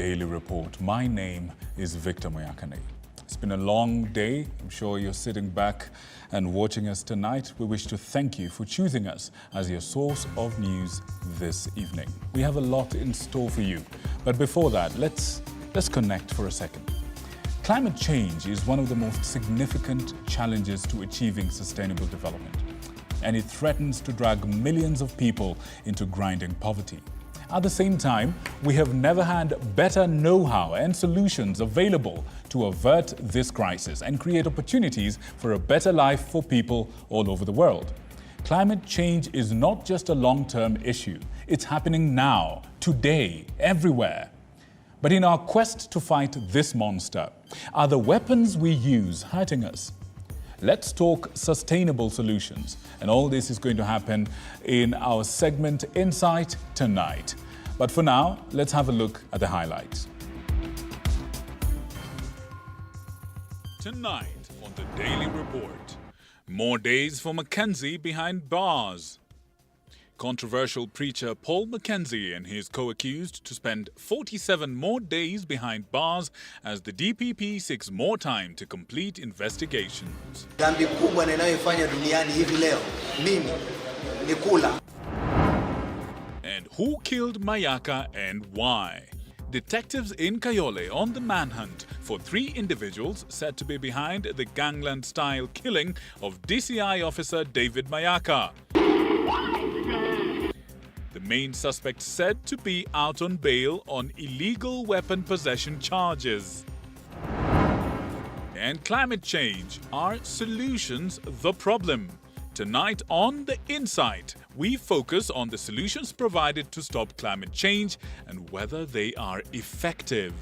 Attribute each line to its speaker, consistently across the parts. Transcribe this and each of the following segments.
Speaker 1: Daily Report. My name is Victor Moyakane. It's been a long day. I'm sure you're sitting back and watching us tonight. We wish to thank you for choosing us as your source of news this evening. We have a lot in store for you. But before that, let's connect for a second. Climate change is one of the most significant challenges to achieving sustainable development, and it threatens to drag millions of people into grinding poverty. At the same time, we have never had better know-how and solutions available to avert this crisis and create opportunities for a better life for people all over the world. Climate change is not just a long-term issue. It's happening now, today, everywhere. But in our quest to fight this monster, are the weapons we use hurting us? Let's talk sustainable solutions. And all this is going to happen in our segment Insight tonight. But for now, let's have a look at the highlights. Tonight on the Daily Report, more days for McKenzie behind bars. Controversial preacher Paul McKenzie and his co-accused to spend 47 more days behind bars as the DPP seeks more time to complete investigations.
Speaker 2: Dhambi kubwa ninayofanya duniani hivi leo mimi ni kula.
Speaker 1: And who killed Mayaka and why? Detectives in Kayole on the manhunt for 3 individuals said to be behind the gangland-style killing of DCI officer David Mayaka. The main suspect said to be out on bail on illegal weapon possession charges. And climate change, are solutions the problem? Tonight on The Insight, we focus on the solutions provided to stop climate change and whether they are effective.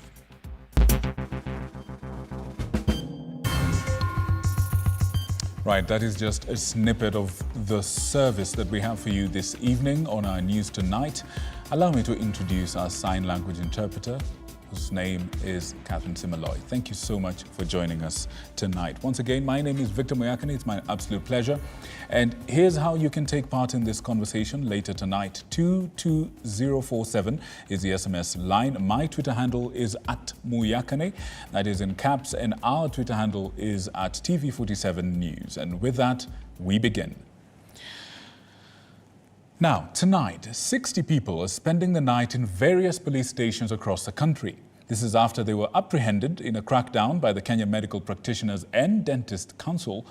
Speaker 1: Right, that is just a snippet of the service that we have for you this evening on our news tonight. Allow me to introduce our sign language interpreter, whose name is Catherine Simaloy. Thank you so much for joining us tonight. Once again, my name is Victor Moyakane. It's my absolute pleasure. And here's how you can take part in this conversation later tonight. 22047 is the SMS line. My Twitter handle is @Moyakane. That is in caps. And our Twitter handle is @TV47 News. And with that, we begin. Now, tonight, 60 people are spending the night in various police stations across the country. This is after they were apprehended in a crackdown by the Kenya Medical Practitioners and Dentist Council.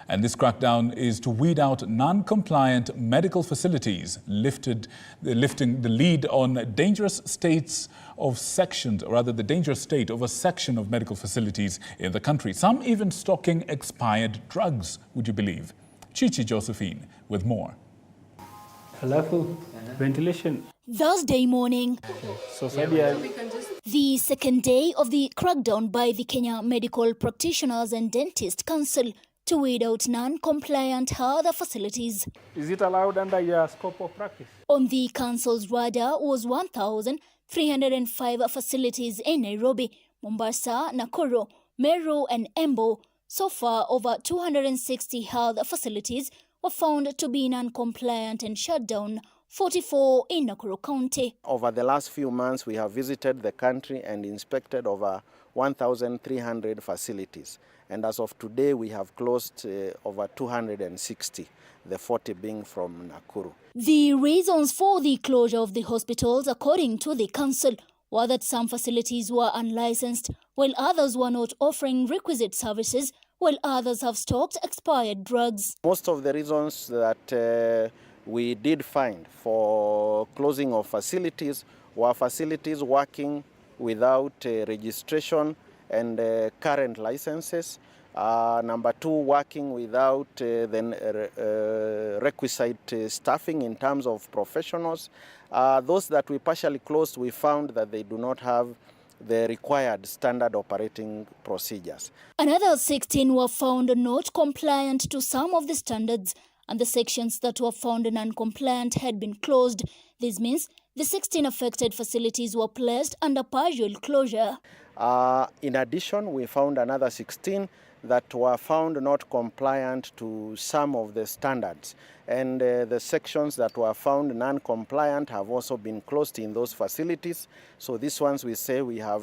Speaker 1: And this crackdown is to weed out non-compliant medical facilities, lifting the lead on dangerous states of sections, or rather the dangerous state of a section of medical facilities in the country. Some even stocking expired drugs, would you believe? Chichi Josephine with more.
Speaker 3: Ventilation.
Speaker 4: Thursday morning, the second day of the crackdown by the Kenya Medical Practitioners and Dentist Council to weed out non-compliant health facilities.
Speaker 3: Is it allowed under your scope of practice?
Speaker 4: On the council's radar was 1,305 facilities in Nairobi, Mombasa, Nakuru, Meru and Embu. So far, over 260 health facilities were found to be non-compliant and shut down, 44 in Nakuru County.
Speaker 5: Over the last few months, we have visited the country and inspected over 1,300 facilities. And as of today, we have closed over 260, the 40 being from Nakuru.
Speaker 4: The reasons for the closure of the hospitals, according to the council, were that some facilities were unlicensed, while others were not offering requisite services, while others have stocked expired drugs.
Speaker 5: Most of the reasons that we did find for closing of facilities were facilities working without registration and current licenses. Number 2, working without the requisite staffing in terms of professionals. Those that we partially closed, we found that they do not have the required standard operating procedures.
Speaker 4: Another 16 were found not compliant to some of the standards, and the sections that were found non-compliant had been closed. This means the 16 affected facilities were placed under partial closure.
Speaker 5: In addition, we found another 16 that were found not compliant to some of the standards. And the sections that were found non-compliant have also been closed in those facilities. So these ones we say we have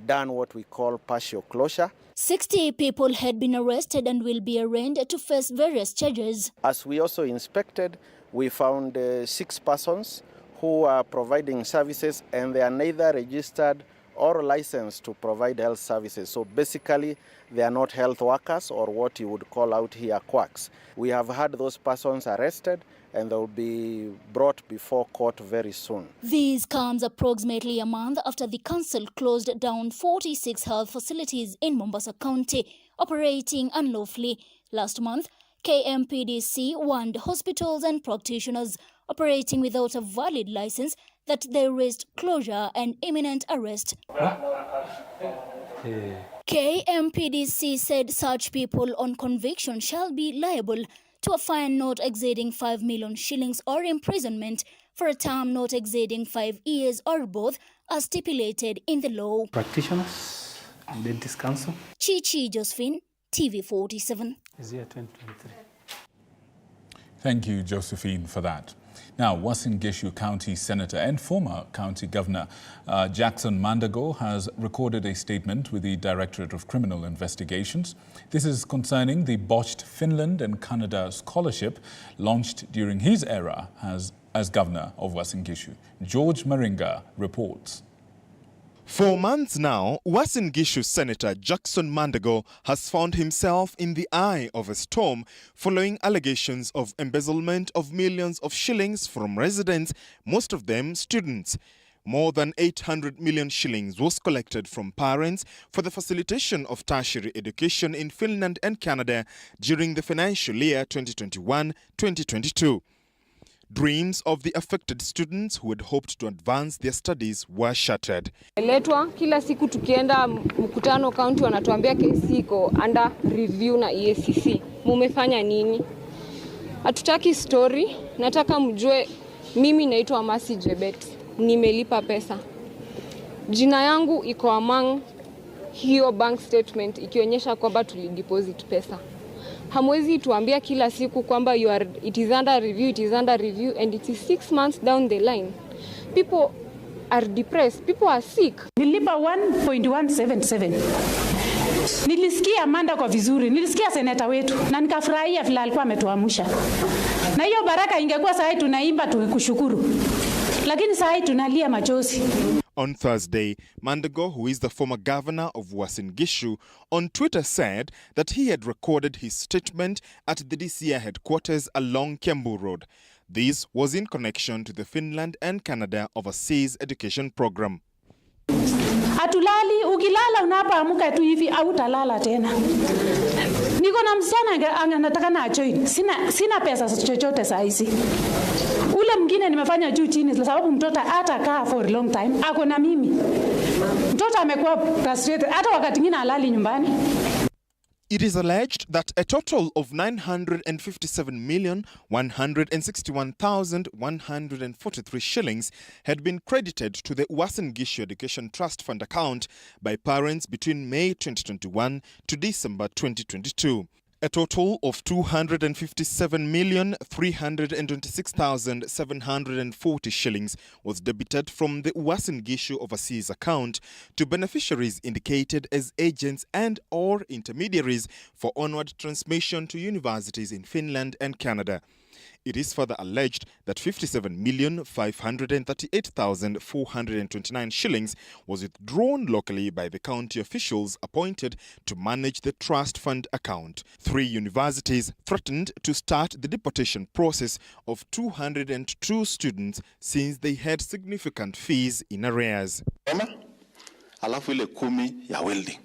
Speaker 5: done what we call partial closure.
Speaker 4: 60 people had been arrested and will be arraigned to face various charges.
Speaker 5: As we also inspected, we found 6 persons who are providing services and they are neither registered or licensed to provide health services. So basically, they are not health workers or what you would call out here quacks. We have had those persons arrested and they will be brought before court very soon.
Speaker 4: This comes approximately a month after the council closed down 46 health facilities in Mombasa County, operating unlawfully. Last month, KMPDC warned hospitals and practitioners operating without a valid license that they risked closure and imminent arrest. KMPDC said such people on conviction shall be liable to a fine not exceeding 5 million shillings or imprisonment for a term not exceeding 5 years or both as stipulated in the law.
Speaker 3: Practitioners, Dentist Council.
Speaker 4: Chichi Josephine, TV47.
Speaker 3: Is year 2023.
Speaker 1: Thank you, Josephine, for that. Now, Uasin Gishu County Senator and former County Governor Jackson Mandago has recorded a statement with the Directorate of Criminal Investigations. This is concerning the botched Finland and Canada scholarship launched during his era as Governor of Uasin Gishu. George Maringa reports.
Speaker 6: For months now, Uasin Gishu Senator Jackson Mandago has found himself in the eye of a storm following allegations of embezzlement of millions of shillings from residents, most of them students. More than 800 million shillings was collected from parents for the facilitation of tertiary education in Finland and Canada during the financial year 2021-2022. Dreams of the affected students who had hoped to advance their studies were shattered.
Speaker 7: Letwa kila siku tukienda mkutano county wanatuambia kesi iko under review na EACC. Mumefanya nini? Hatutaki story, nataka mjue mimi naitwa Masi Jebet. Nimelipa pesa. Jina yangu iko among hiyo bank statement ikionyesha kwamba tulideposit pesa. Hamwezi tuambia kila siku kwamba it is under review, and it is 6 months down the line. People are depressed, people are sick.
Speaker 8: Nilipa 1.177. Nilisikia Amanda kwa vizuri, nilisikia seneta wetu na nikafurahia vile alikuwa ametuamsha. Na hiyo baraka ingekuwa saa hii tunaimba tukushukuru. Lakini saa hii tunalia machozi.
Speaker 6: On Thursday, Mandago, who is the former governor of Uasin Gishu, on Twitter said that he had recorded his statement at the DCI headquarters along Kiambu Road. This was in connection to the Finland and Canada Overseas Education Program.
Speaker 8: Atulali, ukilala unapoamka tu hivi au utalala tena. Niko na msichana anataka na join. Sina pesa chochote saa hizi. Ule mwingine nimefanya juu chini sababu mtoto atakaa for a long time. Ako na mimi. Mtoto amekuwa frustrated hata wakati mwingine halali nyumbani.
Speaker 6: It is alleged that a total of 957,161,143 shillings had been credited to the Uasin Gishu Education Trust Fund account by parents between May 2021 to December 2022. A total of 257,326,740 shillings was debited from the Uasin Gishu Overseas account to beneficiaries indicated as agents and or intermediaries for onward transmission to universities in Finland and Canada. It is further alleged that 57,538,429 shillings was withdrawn locally by the county officials appointed to manage the trust fund account. 3 universities threatened to start the deportation process of 202 students since they had significant fees in arrears.
Speaker 9: Alafu ile 10 ya welding.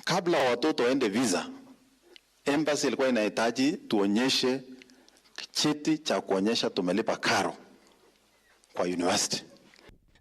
Speaker 9: Kabla watoto waende visa, embassy ilikuwa inahitaji tuonyeshe cheti cha kuonyesha tumelipa karo kwa university.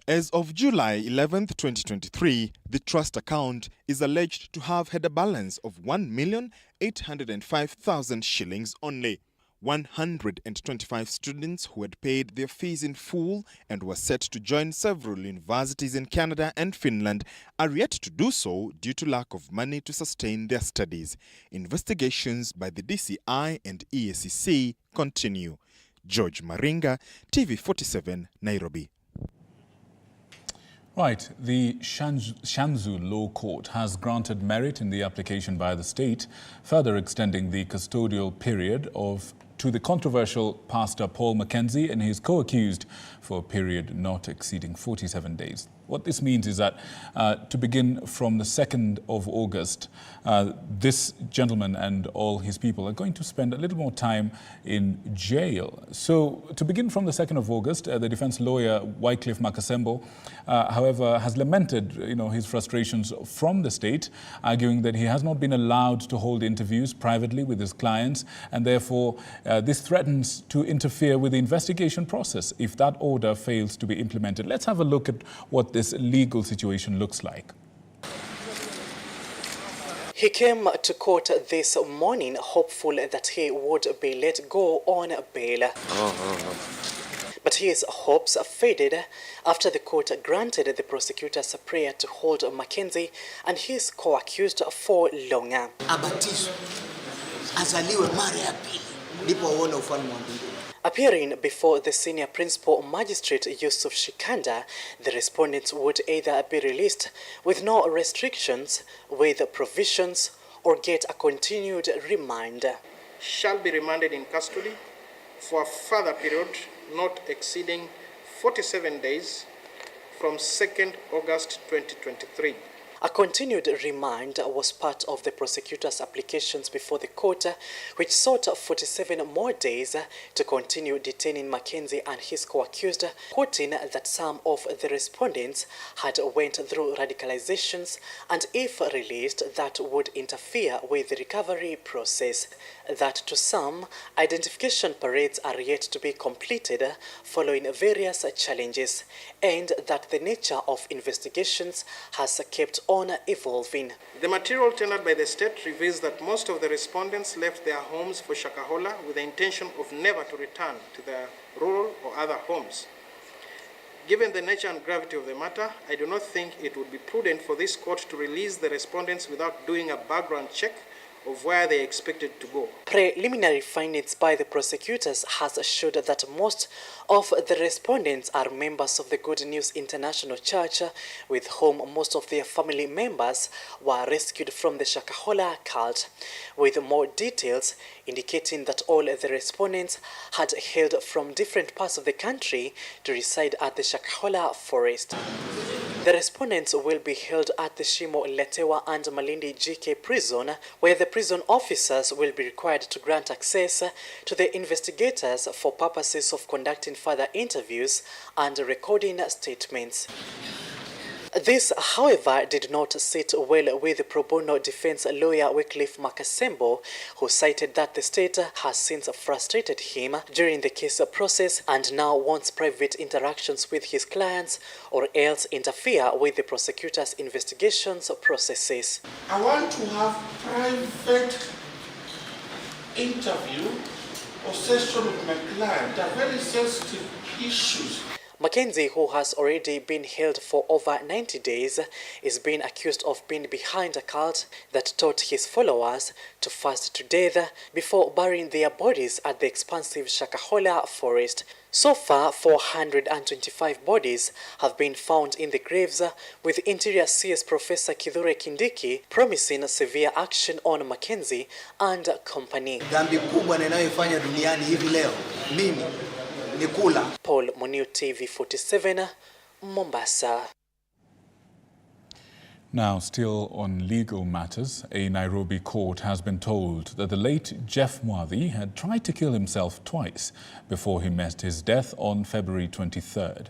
Speaker 6: As of July 11th, 2023, the trust account is alleged to have had a balance of 1,805,000 shillings only. 125 students who had paid their fees in full and were set to join several universities in Canada and Finland are yet to do so due to lack of money to sustain their studies. Investigations by the DCI and EACC continue. George Maringa, TV47, Nairobi.
Speaker 1: Right, the Shanzu Law Court has granted merit in the application by the state, further extending the custodial period to the controversial pastor Paul McKenzie and his co-accused for a period not exceeding 47 days. What this means is that to begin from the 2nd of August, this gentleman and all his people are going to spend a little more time in jail. So to begin from the 2nd of August, the defense lawyer Wycliffe Makasembo, however, has lamented his frustrations from the state, arguing that he has not been allowed to hold interviews privately with his clients, and therefore this threatens to interfere with the investigation process if that order fails to be implemented. Let's have a look at what this legal situation looks like.
Speaker 10: He came to court this morning hopeful that he would be let go on bail. But his hopes faded after the court granted the prosecutor's prayer to hold McKenzie and his co-accused for longer.
Speaker 2: Abatizwe, azaliwe mara ya pili, ndipo uone ufalme wa mbinguni.
Speaker 10: Appearing before the senior principal magistrate Yusuf Shikanda, the respondents would either be released with no restrictions, with provisions, or get a continued remand.
Speaker 11: Shall be remanded in custody for a further period not exceeding 47 days from 2nd August 2023.
Speaker 10: A continued remand was part of the prosecutor's applications before the court, which sought 47 more days to continue detaining McKenzie and his co-accused, quoting that some of the respondents had went through radicalizations and if released, that would interfere with the recovery process. That to some, identification parades are yet to be completed following various challenges, and that the nature of investigations has kept on evolving.
Speaker 11: The material tendered by the state reveals that most of the respondents left their homes for Shakahola with the intention of never to return to their rural or other homes. Given the nature and gravity of the matter, I do not think it would be prudent for this court to release the respondents without doing a background check of where they expected to go.
Speaker 10: Preliminary findings by the prosecutors has showed that most of the respondents are members of the Good News International Church, with whom most of their family members were rescued from the Shakahola cult, with more details indicating that all the respondents had hailed from different parts of the country to reside at the Shakahola forest. The respondents will be held at the Shimo, Letewa and Malindi GK prison, where the prison officers will be required to grant access to the investigators for purposes of conducting further interviews and recording statements. This, however, did not sit well with the pro bono defense lawyer Wycliffe Makasembo, who cited that the state has since frustrated him during the case process and now wants private interactions with his clients or else interfere with the prosecutor's investigations processes.
Speaker 12: I want to have private interview or session with my client. They are very sensitive issues.
Speaker 10: McKenzie, who has already been held for over 90 days, is being accused of being behind a cult that taught his followers to fast to death before burying their bodies at the expansive Shakahola forest. So far, 425 bodies have been found in the graves, with Interior CS Professor Kithure Kindiki promising severe action on McKenzie and company.
Speaker 2: Dhambi kubwa ninayoifanya duniani hivi leo, mimi Nikula.
Speaker 10: Paul Muniu, TV47, Mombasa.
Speaker 1: Now, still on legal matters, a Nairobi court has been told that the late Jeff Mwathi had tried to kill himself twice before he met his death on February 23rd.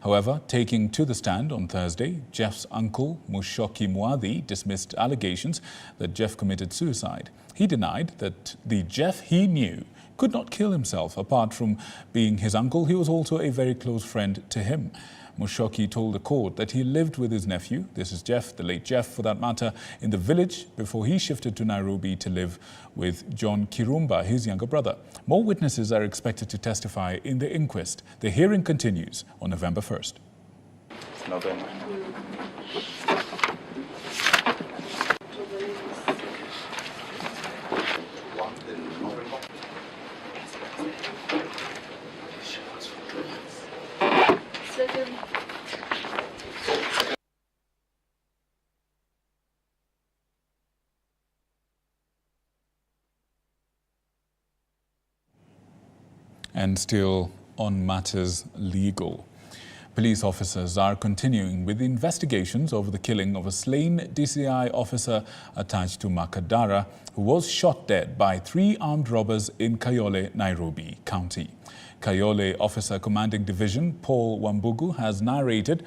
Speaker 1: However, taking to the stand on Thursday, Jeff's uncle, Mushoki Mwathi, dismissed allegations that Jeff committed suicide. He denied that the Jeff he knew could not kill himself. Apart from being his uncle, he was also a very close friend to him. Mushoki told the court that he lived with his nephew, this is Jeff, the late Jeff for that matter, in the village before he shifted to Nairobi to live with John Kirumba, his younger brother. More witnesses are expected to testify in the inquest. The hearing continues on November 1st. And still on matters legal. Police officers are continuing with investigations over the killing of a slain DCI officer attached to Makadara, who was shot dead by 3 armed robbers in Kayole, Nairobi County. Kayole Officer Commanding Division Paul Wambugu has narrated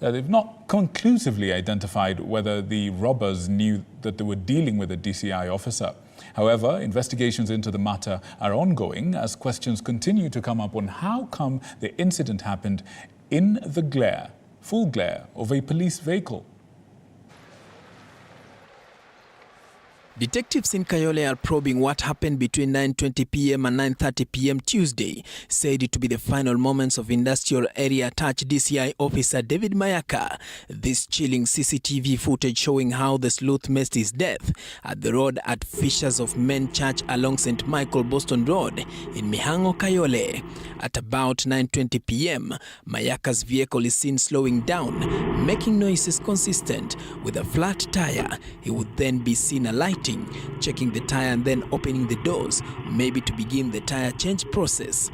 Speaker 1: that they've not conclusively identified whether the robbers knew that they were dealing with a DCI officer. However, investigations into the matter are ongoing as questions continue to come up on how come the incident happened in the full glare of a police vehicle.
Speaker 13: Detectives in Kayole are probing what happened between 9:20 p.m. and 9:30 p.m. Tuesday, said to be the final moments of industrial area attached DCI officer David Mayaka. This chilling CCTV footage showing how the sleuth met his death at the road at Fishers of Men Church along St. Michael Boston Road in Mihango, Kayole. At about 9:20 p.m., Mayaka's vehicle is seen slowing down, making noises consistent with a flat tire. He would then be seen alighting, checking the tire and then opening the doors, maybe to begin the tire change process.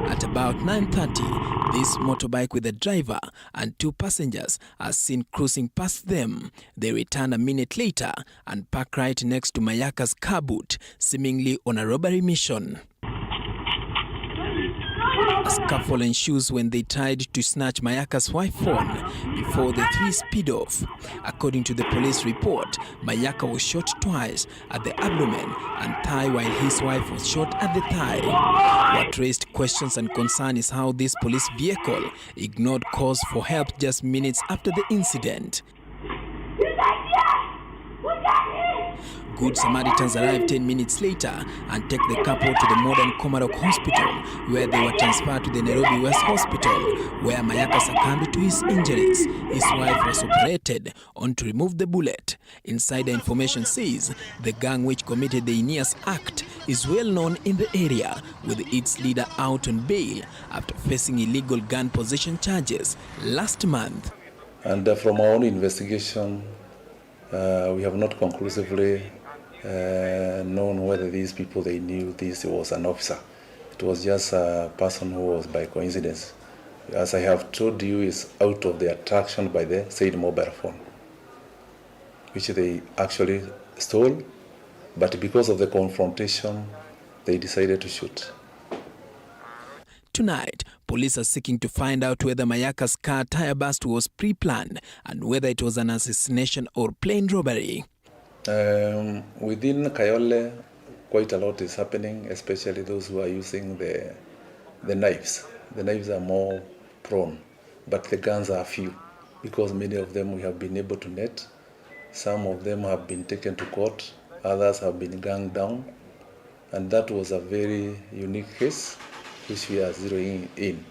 Speaker 13: At about 9:30, this motorbike with a driver and 2 passengers are seen cruising past them. They return a minute later and park right next to Mayaka's car boot, seemingly on a robbery mission. A scuffle ensues when they tried to snatch Mayaka's wife's phone before the 3 speed off. According to the police report, Mayaka was shot twice at the abdomen and thigh while his wife was shot at the thigh. What raised questions and concern is how this police vehicle ignored calls for help just minutes after the incident. Good Samaritans arrived 10 minutes later and take the couple to the modern Komarok Hospital, where they were transferred to the Nairobi West Hospital, where Mayaka succumbed to his injuries. His wife was operated on to remove the bullet. Insider information says the gang which committed the heinous act is well known in the area, with its leader out on bail after facing illegal gun possession charges last month.
Speaker 14: And from our own investigation, we have not conclusively known whether these people, they knew this was an officer. It was just a person who was by coincidence. As I have told you, is out of the attraction by the said mobile phone, which they actually stole, but because of the confrontation, they decided to shoot.
Speaker 13: Tonight, police are seeking to find out whether Mayaka's car tire burst was pre-planned and whether it was an assassination or plain robbery.
Speaker 14: Within Kayole, quite a lot is happening, especially those who are using the knives. The knives are more prone, but the guns are few, because many of them we have been able to net. Some of them have been taken to court, others have been gunned down, and that was a very unique case which we are zeroing in.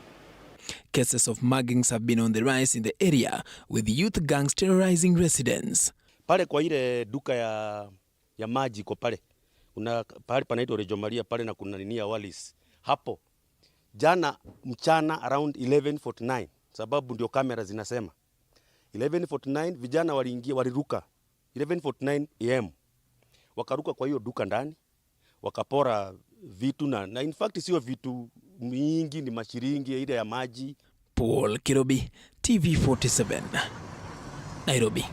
Speaker 13: Cases of muggings have been on the rise in the area, with youth gangs terrorizing residents.
Speaker 15: Pale kwa ile duka ya maji kwa pale, kuna pale panaitwa Rejo Maria pale na kuna nini ya Wallis. Hapo jana mchana around 11:49, sababu ndio kamera zinasema 11:49 vijana waliingia, waliruka 11:49 am, wakaruka kwa hiyo duka ndani, wakapora vitu na in fact sio vitu mingi, ni mashiringi ile ya maji.
Speaker 13: Paul Kirobi, TV47, Nairobi.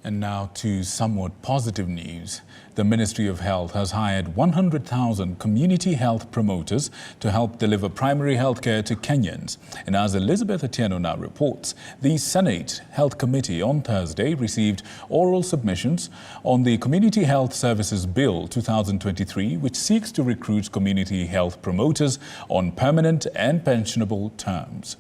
Speaker 1: And now to somewhat positive news. The Ministry of Health has hired 100,000 community health promoters to help deliver primary health care to Kenyans. And as Elizabeth Atieno now reports, the Senate Health Committee on Thursday received oral submissions on the Community Health Services Bill 2023, which seeks to recruit community health promoters on permanent and pensionable terms.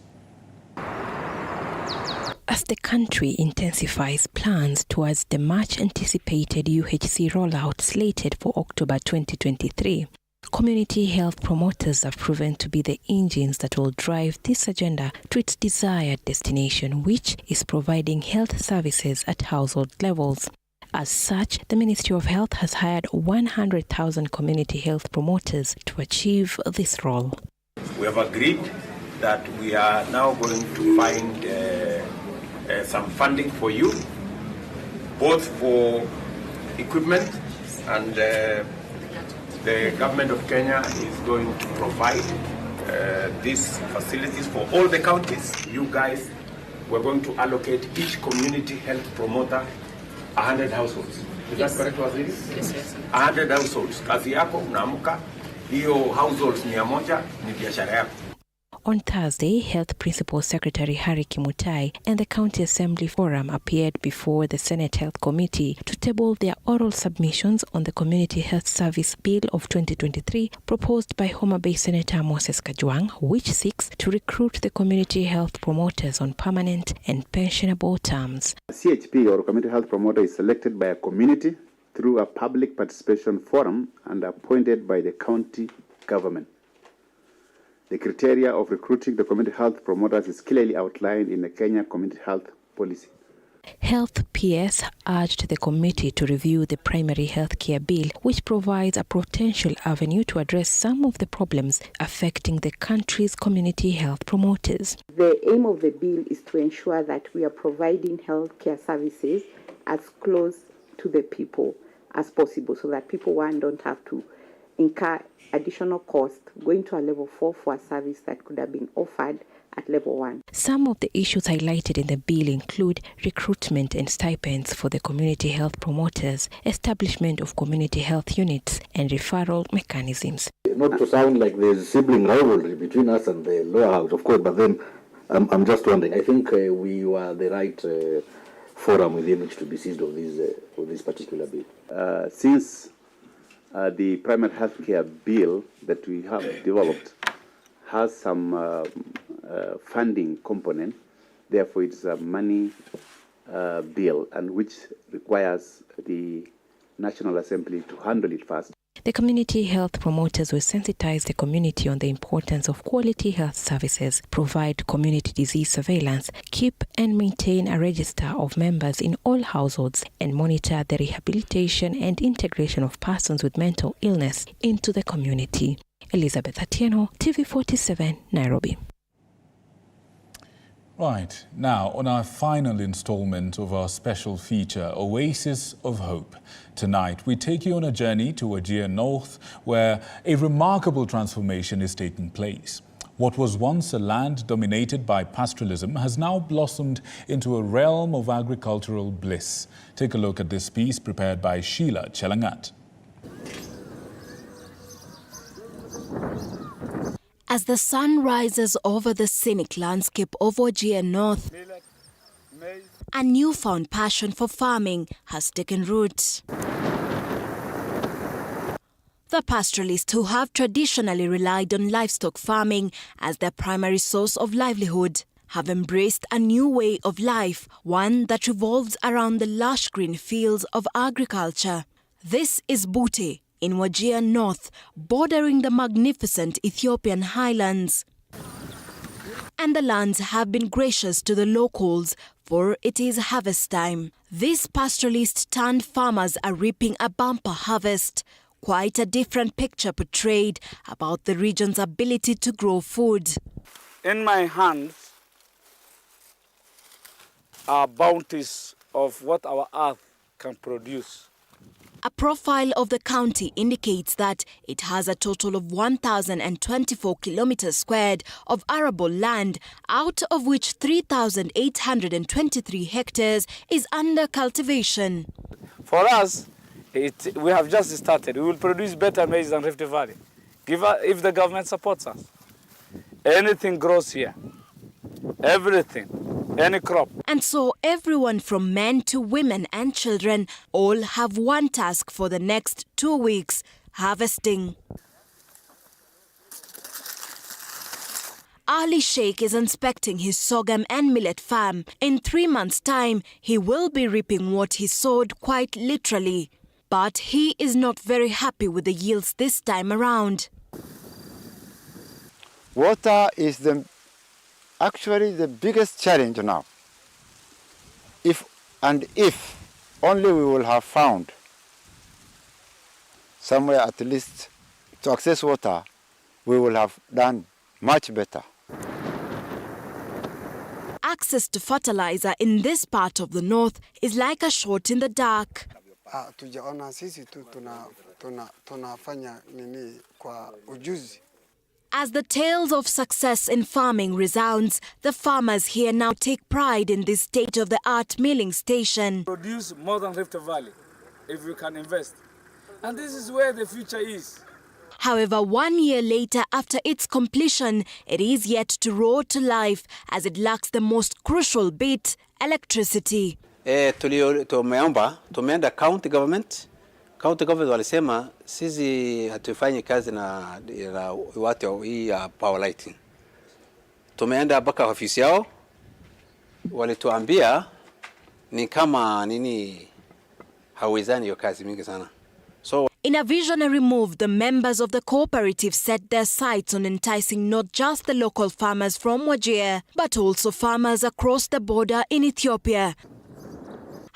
Speaker 16: As the country intensifies plans towards the much-anticipated UHC rollout slated for October 2023, community health promoters have proven to be the engines that will drive this agenda to its desired destination, which is providing health services at household levels. As such, the Ministry of Health has hired 100,000 community health promoters to achieve this role.
Speaker 17: We have agreed that we are now going to find some funding for you, both for equipment, and the government of Kenya is going to provide these facilities for all the counties. You guys, we're going to allocate each community health promoter 100 households. Is that correct, Wajir? Yes. 100 households. Kazi yako unaamka, hiyo households 100 ni biashara yako.
Speaker 16: On Thursday, Health Principal Secretary Harry Kimutai and the County Assembly Forum appeared before the Senate Health Committee to table their oral submissions on the Community Health Service Bill of 2023 proposed by Homa Bay Senator Moses Kajwang, which seeks to recruit the community health promoters on permanent and pensionable terms.
Speaker 18: A CHP or community health promoter is selected by a community through a public participation forum and appointed by the county government. The criteria of recruiting the community health promoters is clearly outlined in the Kenya Community Health Policy.
Speaker 16: Health PS urged the committee to review the Primary Health Care Bill, which provides a potential avenue to address some of the problems affecting the country's community health promoters.
Speaker 19: The aim of the bill is to ensure that we are providing health care services as close to the people as possible, so that people, one, don't have to incur additional cost going to a level 4 for a service that could have been offered at level 1.
Speaker 16: Some of the issues highlighted in the bill include recruitment and stipends for the community health promoters, establishment of community health units, and referral mechanisms.
Speaker 20: Not to sound like there's sibling rivalry between us and the lower house, of course, but then I'm just wondering, I think we were the right forum within which to be seized of this particular bill.
Speaker 18: Since the primary health care bill that we have developed has some funding component, therefore it's a money bill, and which requires the National Assembly to handle it first.
Speaker 16: The community health promoters will sensitize the community on the importance of quality health services, provide community disease surveillance, keep and maintain a register of members in all households, and monitor the rehabilitation and integration of persons with mental illness into the community. Elizabeth Atieno, TV47, Nairobi.
Speaker 1: Right, now on our final installment of our special feature, Oasis of Hope. Tonight, we take you on a journey to Wajir North, where a remarkable transformation is taking place. What was once a land dominated by pastoralism has now blossomed into a realm of agricultural bliss. Take a look at this piece prepared by Sheila Chelangat.
Speaker 21: As the sun rises over the scenic landscape of Wajir North, a newfound passion for farming has taken root. The pastoralists, who have traditionally relied on livestock farming as their primary source of livelihood, have embraced a new way of life, one that revolves around the lush green fields of agriculture. This is Bute in Wajir North, bordering the magnificent Ethiopian highlands. And the lands have been gracious to the locals, for it is harvest time. These pastoralist-turned farmers are reaping a bumper harvest. Quite a different picture portrayed about the region's ability to grow food.
Speaker 22: In my hands are bounties of what our earth can produce.
Speaker 21: A profile of the county indicates that it has a total of 1,024 kilometers squared of arable land, out of which 3,823 hectares is under cultivation.
Speaker 22: For us, we have just started. We will produce better maize than Rift Valley, if the government supports us. Anything grows here, everything, any crop.
Speaker 21: And so everyone from men to women and children all have one task for the next 2 weeks: harvesting. Ali Sheikh is inspecting his sorghum and millet farm. In 3 months' time, he will be reaping what he sowed, quite literally. But he is not very happy with the yields this time around.
Speaker 4: Water is actually the biggest challenge now. If only we will have found somewhere at least to access water, we will have done much better.
Speaker 21: Access to fertilizer in this part of the north is like a shot in the dark.
Speaker 5: Tujaona sisi tu tunafanya nini kwa ujuzi.
Speaker 21: As the tales of success in farming resounds, the farmers here now take pride in this state-of-the-art milling station.
Speaker 22: Produce more than Rift Valley if we can invest. And this is where the future is.
Speaker 21: However, 1 year later, after its completion, it is yet to roar to life as it lacks the most crucial bit: electricity.
Speaker 23: Tumeenda county government. County government walisema sisi hatufanyi kazi na watu hii ya power lighting. Tumeenda mpaka ofisi yao, walituambia ni kama nini hawezani hiyo kazi mingi sana. So
Speaker 21: in a visionary move, the members of the cooperative set their sights on enticing not just the local farmers from Wajir, but also farmers across the border in Ethiopia.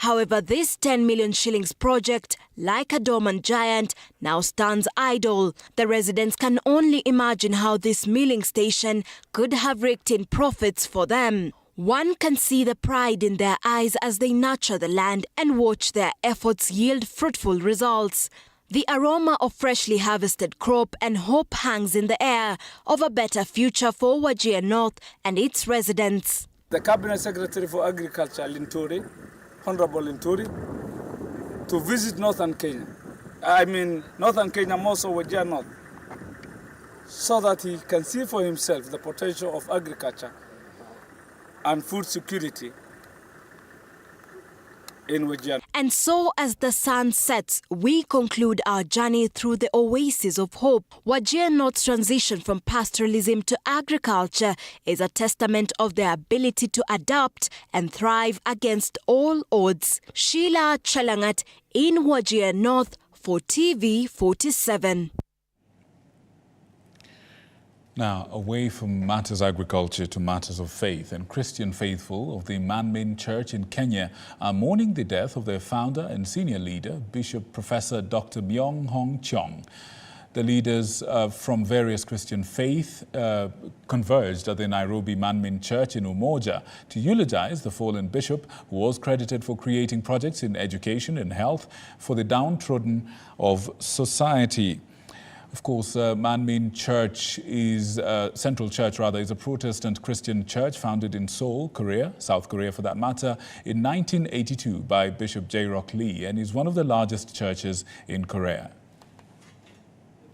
Speaker 21: However, this 10 million shillings project, like a dormant giant, now stands idle. The residents can only imagine how this milling station could have raked in profits for them. One can see the pride in their eyes as they nurture the land and watch their efforts yield fruitful results. The aroma of freshly harvested crop and hope hangs in the air of a better future for Wajir North and its residents.
Speaker 22: The Cabinet Secretary for Agriculture, Linturi, Honorable Linturi, to visit Northern Kenya. Northern Kenya, more so Wajir North, so that he can see for himself the potential of agriculture and food security in Wajir.
Speaker 21: And so, as the sun sets, we conclude our journey through the oasis of hope. Wajir North's transition from pastoralism to agriculture is a testament of their ability to adapt and thrive against all odds. Sheila Chelangat in Wajir North for TV 47.
Speaker 1: Now, away from matters agriculture to matters of faith, and Christian faithful of the Man-Min Church in Kenya are mourning the death of their founder and senior leader, Bishop Professor Dr. Byong Hong Chong. The leaders from various Christian faith converged at the Nairobi Man-Min Church in Umoja to eulogize the fallen bishop, who was credited for creating projects in education and health for the downtrodden of society. Of course, Man-Min Church is, Central Church rather, is a Protestant Christian church founded in Seoul, Korea, South Korea for that matter, in 1982 by Bishop Jae-Rock Lee, and is one of the largest churches in Korea.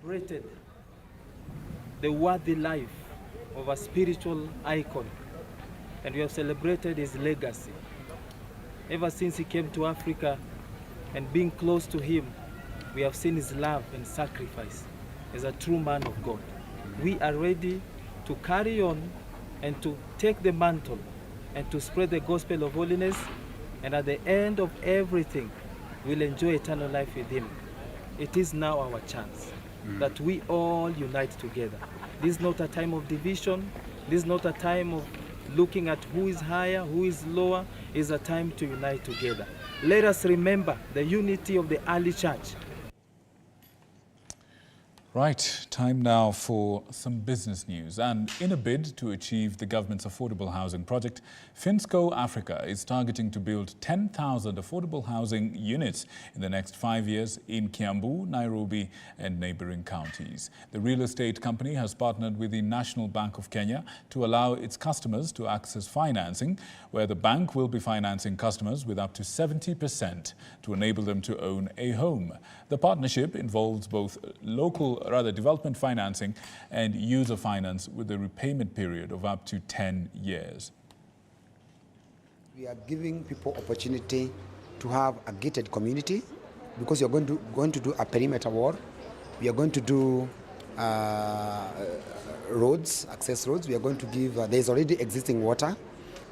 Speaker 24: Celebrated the worthy life of a spiritual icon, and we have celebrated his legacy. Ever since he came to Africa and being close to him, we have seen his love and sacrifice as a true man of God. We are ready to carry on and to take the mantle and to spread the gospel of holiness, and at the end of everything, we'll enjoy eternal life with him. It is now our chance that we all unite together. This is not a time of division. This is not a time of looking at who is higher, who is lower. It's a time to unite together. Let us remember the unity of the early church.
Speaker 1: Right, time now for some business news. And in a bid to achieve the government's affordable housing project, Finsco Africa is targeting to build 10,000 affordable housing units in the next 5 years in Kiambu, Nairobi and neighboring counties. The real estate company has partnered with the National Bank of Kenya to allow its customers to access financing, where the bank will be financing customers with up to 70% to enable them to own a home. The partnership involves both development financing and user finance with a repayment period of up to 10 years.
Speaker 3: We are giving people opportunity to have a gated community because you're going to do a perimeter wall. We are going to do roads, access roads. We are going to give, there's already existing water.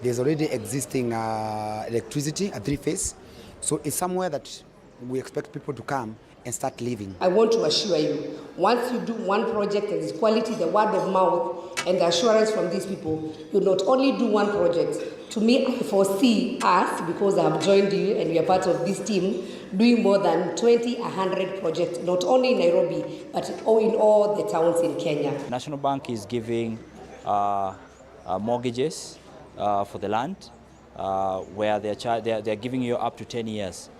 Speaker 3: There's already existing electricity, a three-phase. So it's somewhere that we expect people to come and start living.
Speaker 7: I want to assure you, once you do one project and its quality, the word of mouth and the assurance from these people, you not only do one project. To me, I foresee us, because I have joined you and we are part of this team, doing more than 100 projects, not only in Nairobi, but in all the towns in Kenya.
Speaker 8: National Bank is giving mortgages for the land, where they're giving you up to 10 years.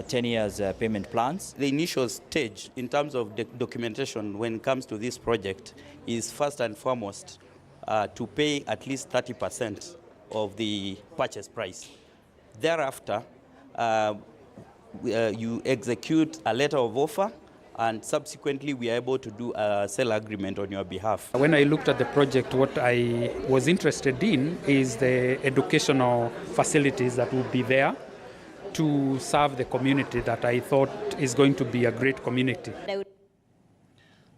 Speaker 8: 10 years payment plans.
Speaker 15: The initial stage in terms of documentation when it comes to this project is first and foremost to pay at least 30% of the purchase price. Thereafter, you execute a letter of offer, and subsequently we are able to do a sale agreement on your behalf.
Speaker 9: When I looked at the project, what I was interested in is the educational facilities that will be there to serve the community that I thought is going to be a great community.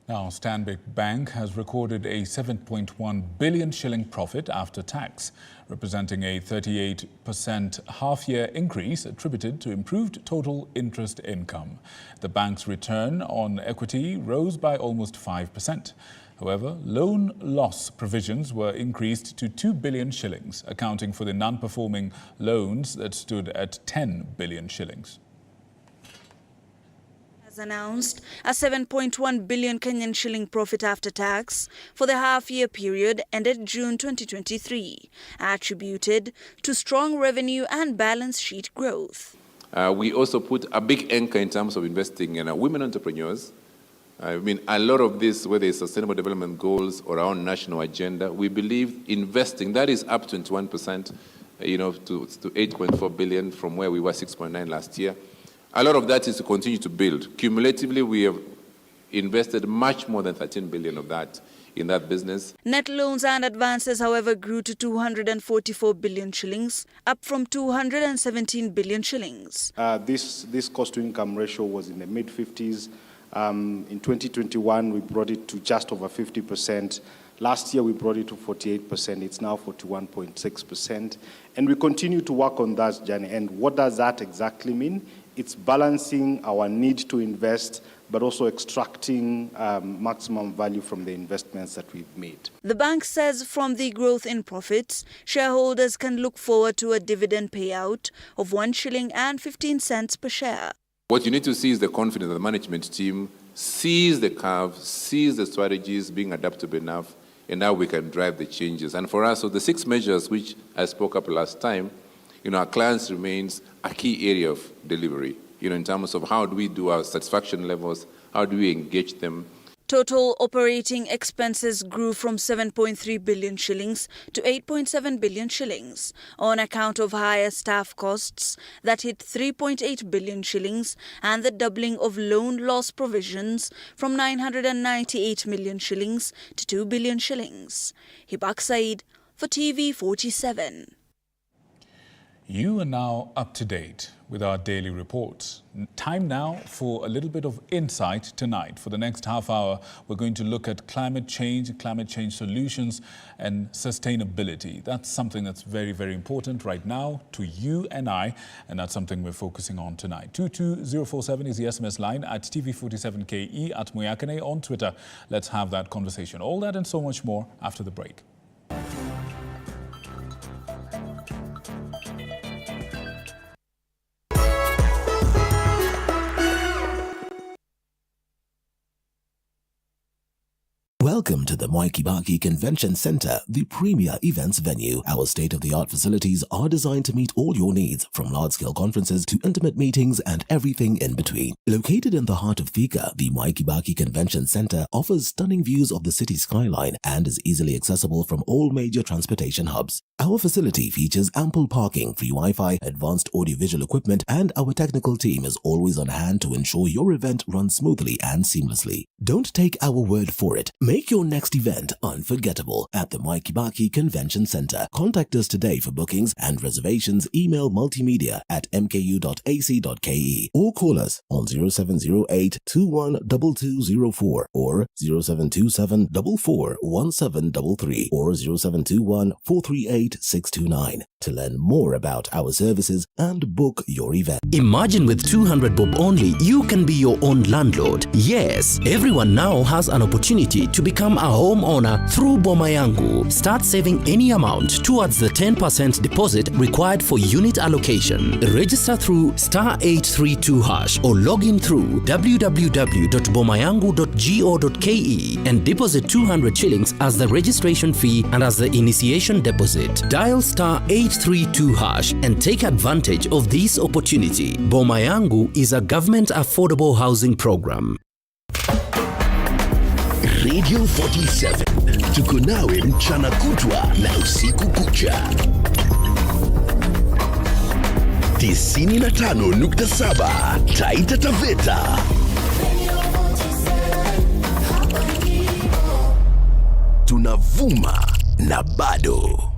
Speaker 1: Now, Stanbic Bank has recorded a 7.1 billion shilling profit after tax, representing a 38% half-year increase attributed to improved total interest income. The bank's return on equity rose by almost 5%. However, loan loss provisions were increased to 2 billion shillings, accounting for the non-performing loans that stood at 10 billion shillings.
Speaker 25: Has announced a 7.1 billion Kenyan shilling profit after tax for the half-year period ended June 2023, attributed to strong revenue and balance sheet growth.
Speaker 26: We also put a big anchor in terms of investing in women entrepreneurs. I mean, a lot of this, whether it's sustainable development goals or our own national agenda, we believe investing, that is up 21%, to 8.4 billion from where we were 6.9 last year. A lot of that is to continue to build. Cumulatively, we have invested much more than 13 billion of that in that business.
Speaker 25: Net loans and advances, however, grew to 244 billion shillings, up from 217 billion shillings.
Speaker 27: This cost-to-income ratio was in the mid-50s. In 2021, we brought it to just over 50%. Last year, we brought it to 48%. It's now 41.6%. And we continue to work on that journey. And what does that exactly mean? It's balancing our need to invest, but also extracting maximum value from the investments that we've made.
Speaker 25: The bank says from the growth in profits, shareholders can look forward to a dividend payout of 1 shilling and 15 cents per share.
Speaker 26: What you need to see is the confidence that the management team sees the curve, sees the strategies being adaptable enough, and now we can drive the changes. And for us, so the 6 measures which I spoke up last time, our clients remains a key area of delivery, in terms of how do we do our satisfaction levels, how do we engage them.
Speaker 25: Total operating expenses grew from 7.3 billion shillings to 8.7 billion shillings on account of higher staff costs that hit 3.8 billion shillings and the doubling of loan loss provisions from 998 million shillings to 2 billion shillings. Hibak Said for TV47.
Speaker 1: You are now up to date with our daily reports. Time now for a little bit of insight tonight. For the next half hour, we're going to look at climate change solutions and sustainability. That's something that's very, very important right now to you and I, and that's something we're focusing on tonight. 22047 is the SMS line, at TV47KE, at Muyakane on Twitter. Let's have that conversation. All that and so much more after the break.
Speaker 2: Welcome to the Mwathi Convention Center, the premier events venue. Our state-of-the-art facilities are designed to meet all your needs, from large-scale conferences to intimate meetings and everything in between. Located in the heart of Thika, the Mwathi Convention Center offers stunning views of the city skyline and is easily accessible from all major transportation hubs. Our facility features ample parking, free Wi-Fi, advanced audiovisual equipment, and our technical team is always on hand to ensure your event runs smoothly and seamlessly. Don't take our word for it. Make your next event unforgettable at the Mwathi Convention Center. Contact us today for bookings and reservations. Email multimedia@mku.ac.ke or call us on 0708 212204 or 0727 441733 or 0721 438 629 to learn more about our services and book your event.
Speaker 6: Imagine with 200 bob only, you can be your own landlord. Yes, everyone now has an opportunity to become a homeowner through Boma Yangu. Start saving any amount towards the 10% deposit required for unit allocation. Register through *832# or log in through www.bomayangu.go.ke and deposit 200 shillings as the registration fee and as the initiation deposit. Dial *832# and take advantage of this opportunity. Boma Yangu is a government affordable housing program.
Speaker 10: Radio 47 tuko nawe mchana kutwa na usiku kucha. 95.7 Taita Taveta. Tunavuma na bado.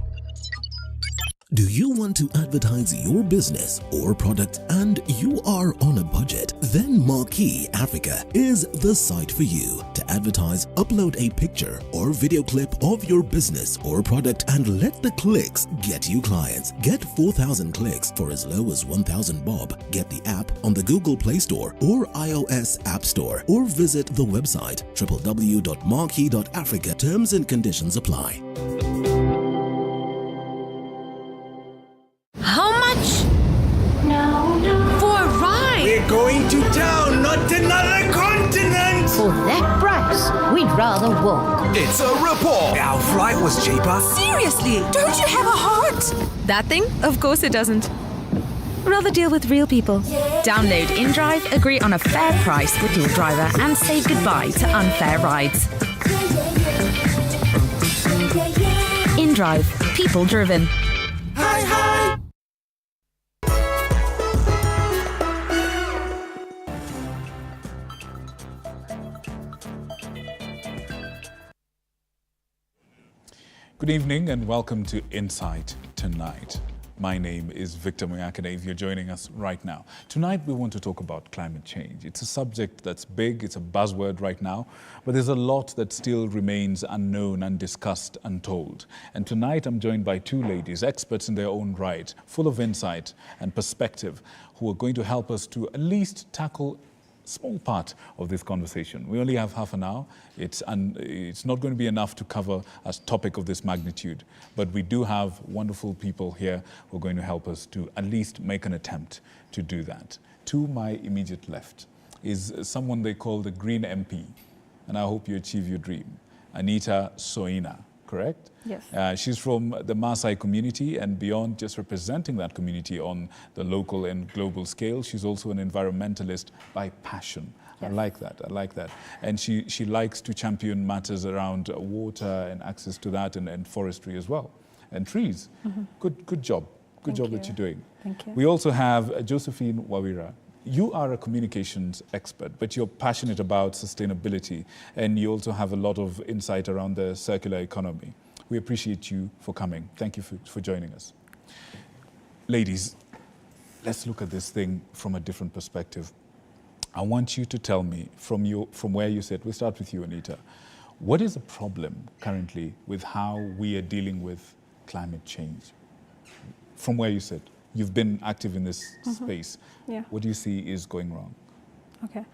Speaker 2: Do you want to advertise your business or product and you are on a budget? Then Marquee Africa is the site for you. To advertise, upload a picture or video clip of your business or product and let the clicks get you clients. Get 4,000 clicks for as low as 1,000 bob. Get the app on the Google Play Store or iOS App Store or visit the website www.marquee.africa. Terms and conditions apply.
Speaker 11: How much? No. For a ride?
Speaker 12: We're going to town, not another continent!
Speaker 11: For that price, we'd rather walk.
Speaker 12: It's a rip-off! Our flight was cheaper.
Speaker 11: Seriously, don't you have a heart?
Speaker 13: That thing? Of course it doesn't. Rather deal with real people. Download InDrive, agree on a fair price with your driver, and say goodbye to unfair rides. InDrive, people driven.
Speaker 12: Hi, hi!
Speaker 1: Good evening and welcome to Insight Tonight. My name is Victor Mwathi if you're joining us right now. Tonight we want to talk about climate change. It's a subject that's big, it's a buzzword right now, but there's a lot that still remains unknown, undiscussed, untold. And tonight I'm joined by two ladies, experts in their own right, full of insight and perspective, who are going to help us to at least tackle small part of this conversation. We only have half an hour. It's not going to be enough to cover a topic of this magnitude, but we do have wonderful people here who are going to help us to at least make an attempt to do that. To my immediate left is someone they call the Green MP, and I hope you achieve your dream, Anita Soina, correct?
Speaker 14: Yes.
Speaker 1: She's from the Maasai community, and beyond just representing that community on the local and global scale, she's also an environmentalist by passion. Yes. I like that, I like that. And she likes to champion matters around water and access to that and forestry as well, and trees. Mm-hmm. Good job. Good job that you're doing.
Speaker 14: Thank you.
Speaker 1: We also have Josephine Wawira. You are a communications expert, but you're passionate about sustainability, and you also have a lot of insight around the circular economy. We appreciate you for coming. Thank you for joining us. Ladies, let's look at this thing from a different perspective. I want you to tell me from where you sit. We'll start with you, Anita. What is the problem currently with how we are dealing with climate change? From where you sit. You've been active in this space.
Speaker 14: Yeah.
Speaker 1: What do you see is going wrong?
Speaker 14: Okay.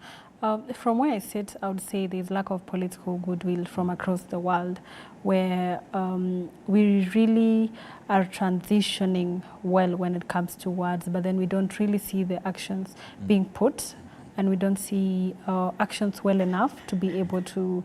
Speaker 14: From where I sit, I would say there's lack of political goodwill from across the world, where we really are transitioning well when it comes to words, but then we don't really see the actions being put and we don't see actions well enough to be able to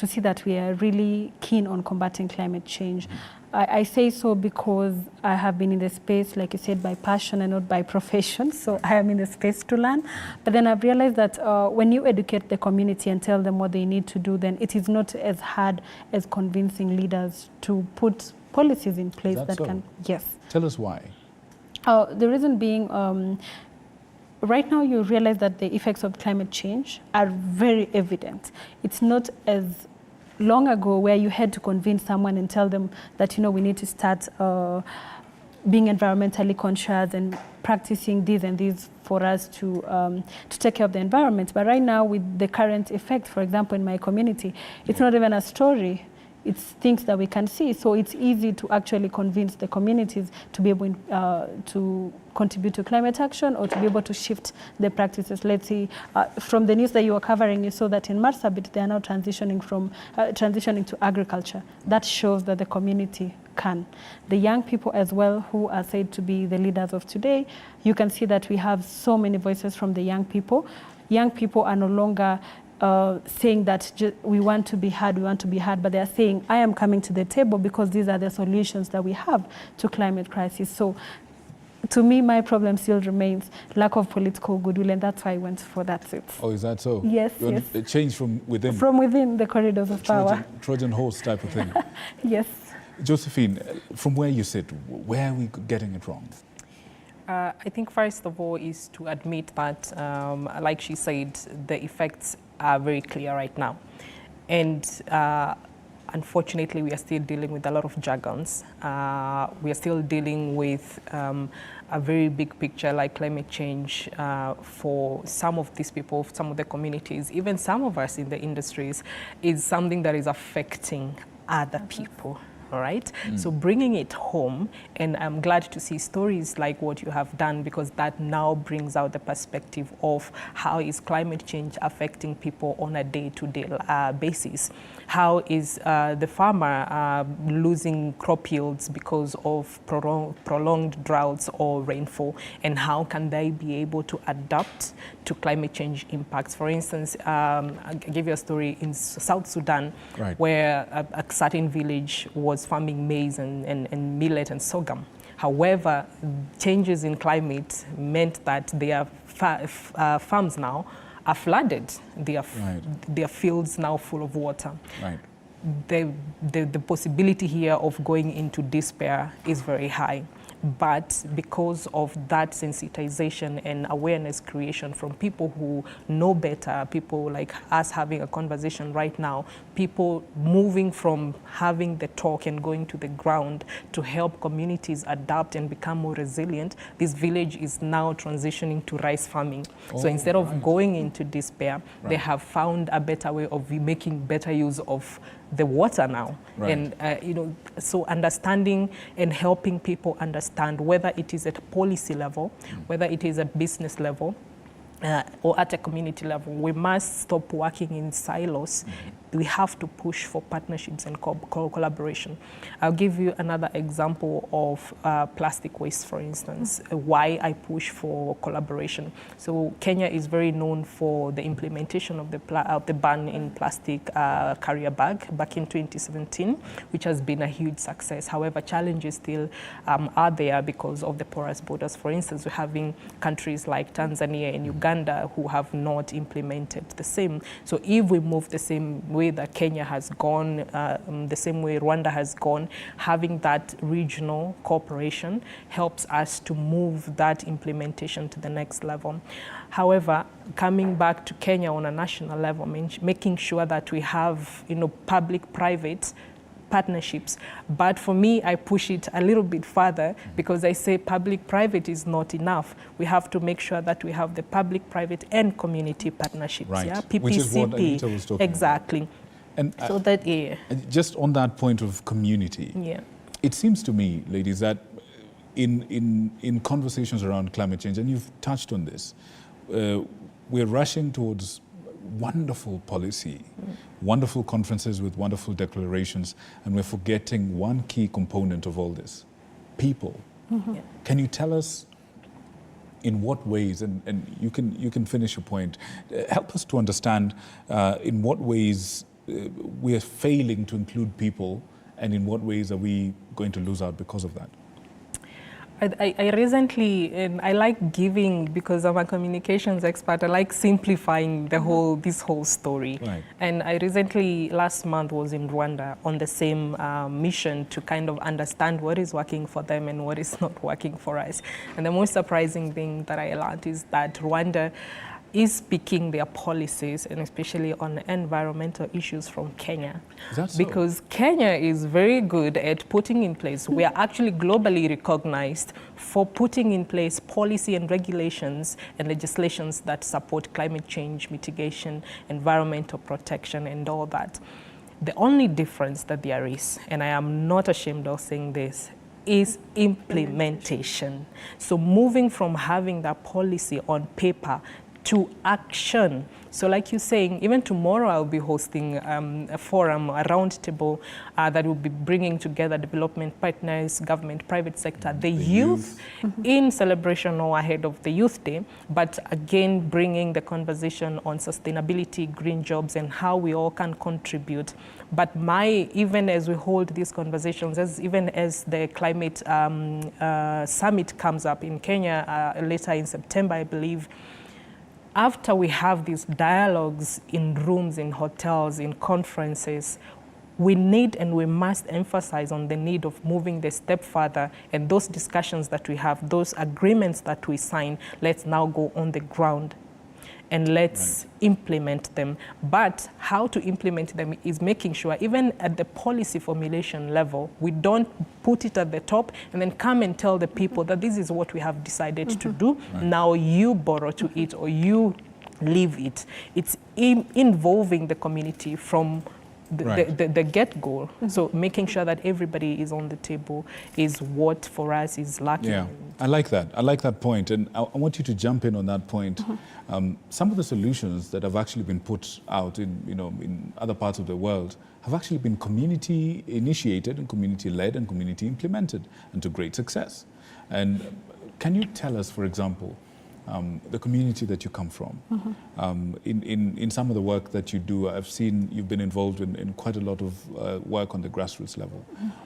Speaker 14: see that we are really keen on combating climate change. I say so because I have been in the space, like you said, by passion and not by profession. So I am in the space to learn. But then I've realized that when you educate the community and tell them what they need to do, then it is not as hard as convincing leaders to put policies in place that can. Yes.
Speaker 1: Tell us why.
Speaker 14: The reason being, right now you realize that the effects of climate change are very evident. It's not as long ago where you had to convince someone and tell them that, we need to start being environmentally conscious and practicing this and this for us to take care of the environment. But right now, with the current effect, for example, in my community, it's not even a story. It's things that we can see. So it's easy to actually convince the communities to be able to contribute to climate action or to be able to shift the practices. Let's see, from the news that you were covering, you saw that in Marsabit, they are now transitioning to agriculture. That shows that the community can. The young people as well, who are said to be the leaders of today, you can see that we have so many voices from the young people. Young people are no longer saying that we want to be heard, but they are saying, I am coming to the table because these are the solutions that we have to climate crisis. So to me, my problem still remains lack of political goodwill, and that's why I went for that seat.
Speaker 1: Oh, is that so?
Speaker 14: Yes,
Speaker 1: you want a change from within? From within
Speaker 14: the corridors of power.
Speaker 1: Trojan horse type of thing.
Speaker 14: Yes.
Speaker 1: Josephine, from where you sit, where are we getting it wrong?
Speaker 4: I think first of all is to admit that, like she said, the effects are very clear right now. And unfortunately, we are still dealing with a lot of jargons. We are still dealing with a very big picture like climate change for some of these people, some of the communities, even some of us in the industries, is something that is affecting other people. All right. So bringing it home, and I'm glad to see stories like what you have done, because that now brings out the perspective of how is climate change affecting people on a day-to-day basis. How is the farmer losing crop yields because of prolonged droughts or rainfall, and how can they be able to adapt to climate change impacts? For instance, I'll give you a story in South Sudan, where a certain village was farming maize and millet and sorghum. However, changes in climate meant that their farms now are flooded. Their fields now full of water.
Speaker 1: Right.
Speaker 4: The possibility here of going into despair is very high. But because of that sensitization and awareness creation from people who know better, people like us having a conversation right now, people moving from having the talk and going to the ground to help communities adapt and become more resilient, this village is now transitioning to rice farming. So instead of going into despair, they have found a better way of making better use of the water now. And so understanding and helping people understand, whether it is at a policy level, whether it is a business level, or at a community level, we must stop working in silos. We have to push for partnerships and collaboration. I'll give you another example of plastic waste, for instance, why I push for collaboration. So Kenya is very known for the implementation of the ban in plastic carrier bag back in 2017, which has been a huge success. However, challenges still are there because of the porous borders. For instance, we're having countries like Tanzania and Uganda who have not implemented the same. So if we move the same way that Kenya has gone, the same way Rwanda has gone, having that regional cooperation helps us to move that implementation to the next level. However, coming back to Kenya on a national level, making sure that we have, public-private partnerships. But for me, I push it a little bit further, because I say public-private is not enough. We have to make sure that we have the public-private and community partnerships.
Speaker 1: Right.
Speaker 14: Yeah?
Speaker 1: PPCP. Which is what Anita was talking
Speaker 4: exactly.
Speaker 1: about. And
Speaker 4: so that,
Speaker 1: just on that point of community, it seems to me, ladies, that in conversations around climate change, and you've touched on this, we're rushing towards wonderful policy, wonderful conferences with wonderful declarations, and we're forgetting one key component of all this: people. Can you tell us, in what ways, and you can finish your point, help us to understand in what ways we are failing to include people, and in what ways are we going to lose out because of that?
Speaker 4: I recently, and I like giving, because I'm a communications expert, I like simplifying this whole story.
Speaker 1: Right.
Speaker 4: And I recently, last month, was in Rwanda on the same mission to kind of understand what is working for them and what is not working for us. And the most surprising thing that I learned is that Rwanda is picking their policies, and especially on environmental issues, from Kenya.
Speaker 1: Is that so?
Speaker 4: Because Kenya is very good at putting in place, we are actually globally recognized for putting in place policy and regulations and legislations that support climate change mitigation, environmental protection, and all that. The only difference that there is, and I am not ashamed of saying this, is implementation. So moving from having that policy on paper to action. So like you're saying, even tomorrow I'll be hosting a forum, a roundtable that will be bringing together development partners, government, private sector, the youth in celebration or ahead of the Youth Day, but again bringing the conversation on sustainability, green jobs, and how we all can contribute. But even as we hold these conversations, even as the climate summit comes up in Kenya later in September, I believe, after we have these dialogues in rooms, in hotels, in conferences, we need and we must emphasize on the need of moving the step further, and those discussions that we have, those agreements that we sign, let's now go on the ground and let's implement them. But how to implement them is making sure, even at the policy formulation level, we don't put it at the top and then come and tell the people that this is what we have decided to do. Now you borrow to it or you leave it. It's involving the community from the get-go. So making sure that everybody is on the table is what for us is lacking.
Speaker 1: Yeah, I like that. I like that point. And I want you to jump in on that point. Some of the solutions that have actually been put out in other parts of the world have actually been community initiated and community led and community implemented, and to great success. And can you tell us, for example, the community that you come from? In some of the work that you do, I've seen you've been involved in quite a lot of work on the grassroots level.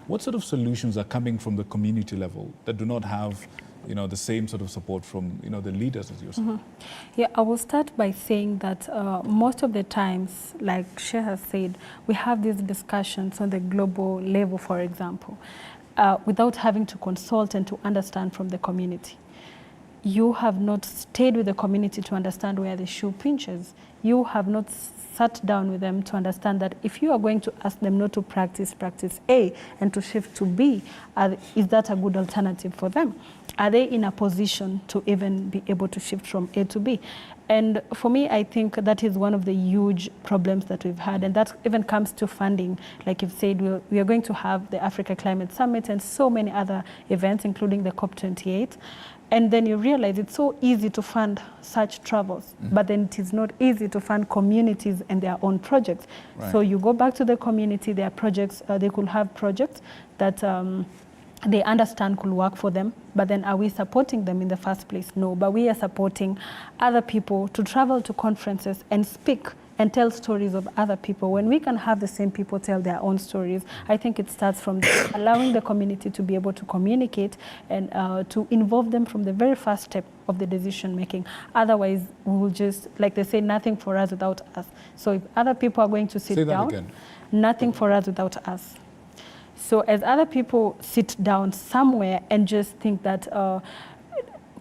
Speaker 1: What sort of solutions are coming from the community level that do not have the same sort of support from the leaders as yourself?
Speaker 14: Yeah, I will start by saying that most of the times, like Shea has said, we have these discussions on the global level, for example, without having to consult and to understand from the community. You have not stayed with the community to understand where the shoe pinches. You have not sat down with them to understand that if you are going to ask them not to practice A and to shift to B, is that a good alternative for them? Are they in a position to even be able to shift from A to B? And for me, I think that is one of the huge problems that we've had, and that even comes to funding. Like you've said, we are going to have the Africa Climate Summit and so many other events, including the COP28. And then you realize it's so easy to fund such travels, but then it is not easy to fund communities and their own projects. So you go back to the community, their projects, they could have projects that they understand could work for them, but then are we supporting them in the first place? No, but we are supporting other people to travel to conferences and speak and tell stories of other people. When we can have the same people tell their own stories, I think it starts from allowing the community to be able to communicate and to involve them from the very first step of the decision making. Otherwise, we will just, like they say, nothing for us without us. So if other people are going to sit down, nothing for us without us. So as other people sit down somewhere and just think that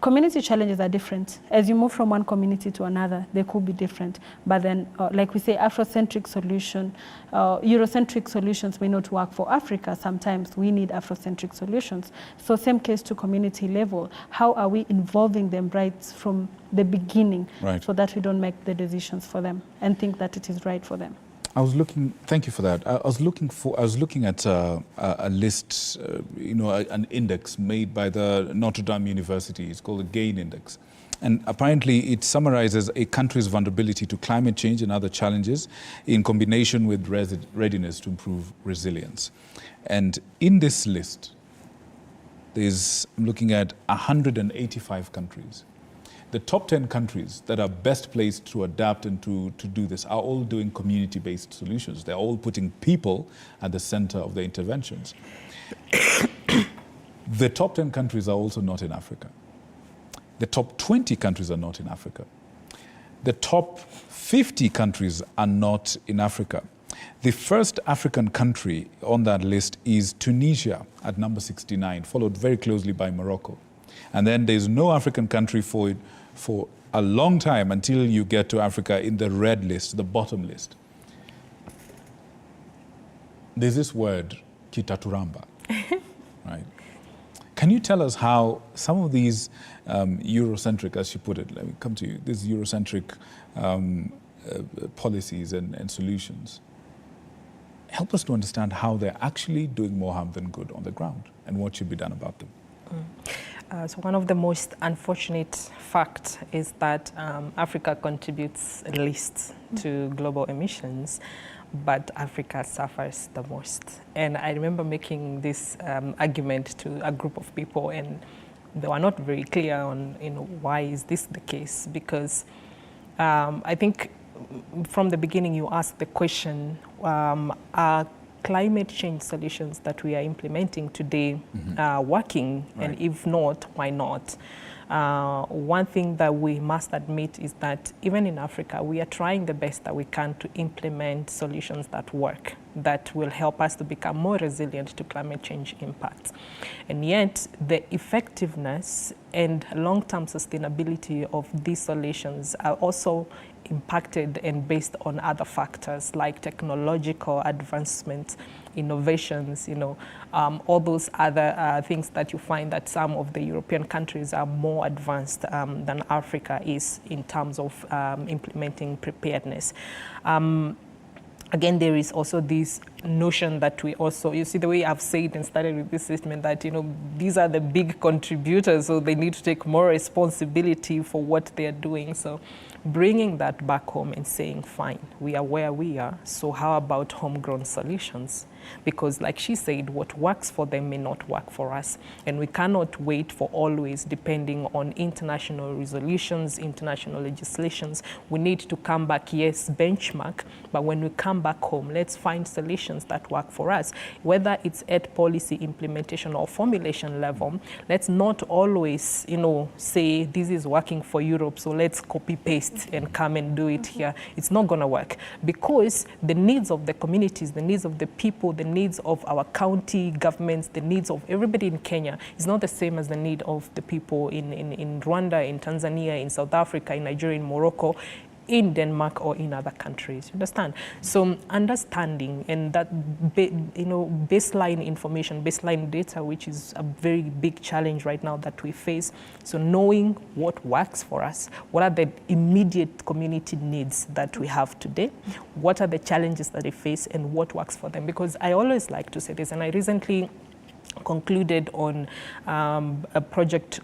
Speaker 14: community challenges are different. As you move from one community to another, they could be different. But then, like we say, Afrocentric solution, Eurocentric solutions may not work for Africa. Sometimes we need Afrocentric solutions. So same case to community level. How are we involving them right from the beginning so that we don't make the decisions for them and think that it is right for them?
Speaker 1: I was looking. Thank you for that. I was looking at a list, an index made by the Notre Dame University. It's called the GAIN Index, and apparently it summarizes a country's vulnerability to climate change and other challenges, in combination with readiness to improve resilience. And in this list, I'm looking at 185 countries. The top 10 countries that are best placed to adapt and to do this are all doing community-based solutions. They're all putting people at the center of their interventions. The top 10 countries are also not in Africa. The top 20 countries are not in Africa. The top 50 countries are not in Africa. The first African country on that list is Tunisia at number 69, followed very closely by Morocco. And then there's no African country for a long time until you get to Africa in the red list, the bottom list. There's this word, kitaturamba, right? Can you tell us how some of these Eurocentric, as you put it, let me come to you, these Eurocentric policies and solutions, help us to understand how they're actually doing more harm than good on the ground and what should be done about them?
Speaker 4: So one of the most unfortunate facts is that Africa contributes least to global emissions, but Africa suffers the most. And I remember making this argument to a group of people, and they were not very clear on why is this the case, because I think from the beginning you asked the question, are climate change solutions that we are implementing today working? Right. And if not, why not? One thing that we must admit is that even in Africa, we are trying the best that we can to implement solutions that work, that will help us to become more resilient to climate change impacts. And yet, the effectiveness and long-term sustainability of these solutions are also impacted and based on other factors like technological advancements, innovations, all those other things that you find that some of the European countries are more advanced than Africa is in terms of implementing preparedness. Again, there is also this notion that we also, you see the way I've said and started with this statement that, these are the big contributors, so they need to take more responsibility for what they're doing. So bringing that back home and saying, fine, we are where we are, so how about homegrown solutions? Because like she said, what works for them may not work for us. And we cannot wait for always depending on international resolutions, international legislations. We need to come back, yes, benchmark, but when we come back home, let's find solutions that work for us. Whether it's at policy implementation or formulation level, let's not always, say this is working for Europe, so let's copy paste and come and do it here. It's not gonna work because the needs of the communities, the needs of the people, the needs of our county governments, the needs of everybody in Kenya is not the same as the need of the people in Rwanda, in Tanzania, in South Africa, in Nigeria, in Morocco, in Denmark, or in other countries. You understand? So understanding and that baseline information, baseline data, which is a very big challenge right now that we face. So knowing what works for us, what are the immediate community needs that we have today, what are the challenges that they face, and what works for them. Because I always like to say this, and I recently concluded on a project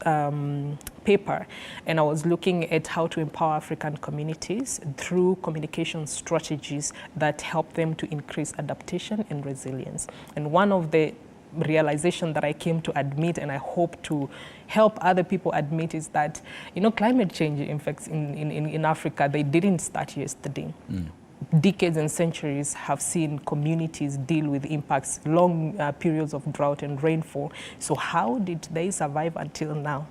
Speaker 4: paper, and I was looking at how to empower African communities through communication strategies that help them to increase adaptation and resilience. And one of the realization that I came to admit, and I hope to help other people admit, is that climate change effects in Africa, they didn't start yesterday. Decades and centuries have seen communities deal with impacts, long periods of drought and rainfall. So how did they survive until now?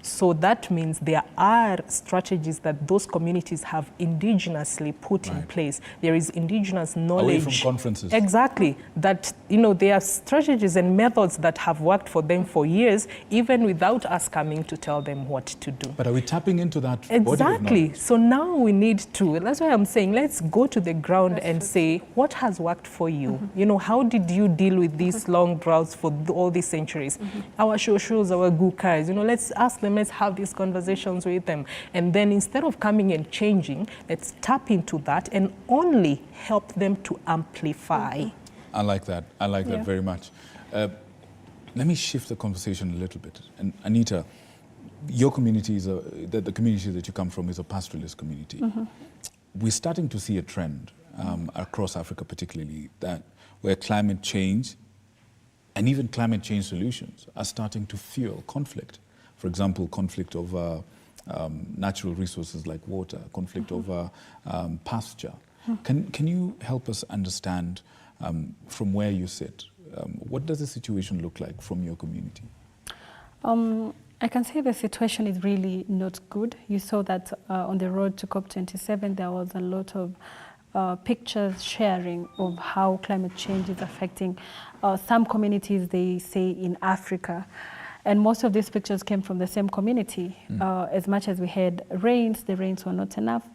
Speaker 4: So that means there are strategies that those communities have indigenously put in place. There is indigenous knowledge.
Speaker 1: Away from conferences.
Speaker 4: Exactly. That, there are strategies and methods that have worked for them for years, even without us coming to tell them what to do.
Speaker 1: But are we tapping into that?
Speaker 4: Exactly. So now we need to, that's why I'm saying, let's go to the ground and say, what has worked for you? How did you deal with these long droughts for all these centuries? Our shoshos, our gukas, let's ask them, let's have these conversations with them. And then instead of coming and changing, let's tap into that and only help them to amplify.
Speaker 1: I like that. I like that very much. Let me shift the conversation a little bit. And Anita, your community is the community that you come from is a pastoralist community. We're starting to see a trend across Africa particularly, that where climate change and even climate change solutions are starting to fuel conflict. For example, conflict over natural resources like water, conflict over pasture. Can you help us understand from where you sit, what does the situation look like from your community?
Speaker 14: I can say the situation is really not good. You saw that on the road to COP27, there was a lot of pictures sharing of how climate change is affecting some communities, they say, in Africa. And most of these pictures came from the same community. As much as we had rains, the rains were not enough.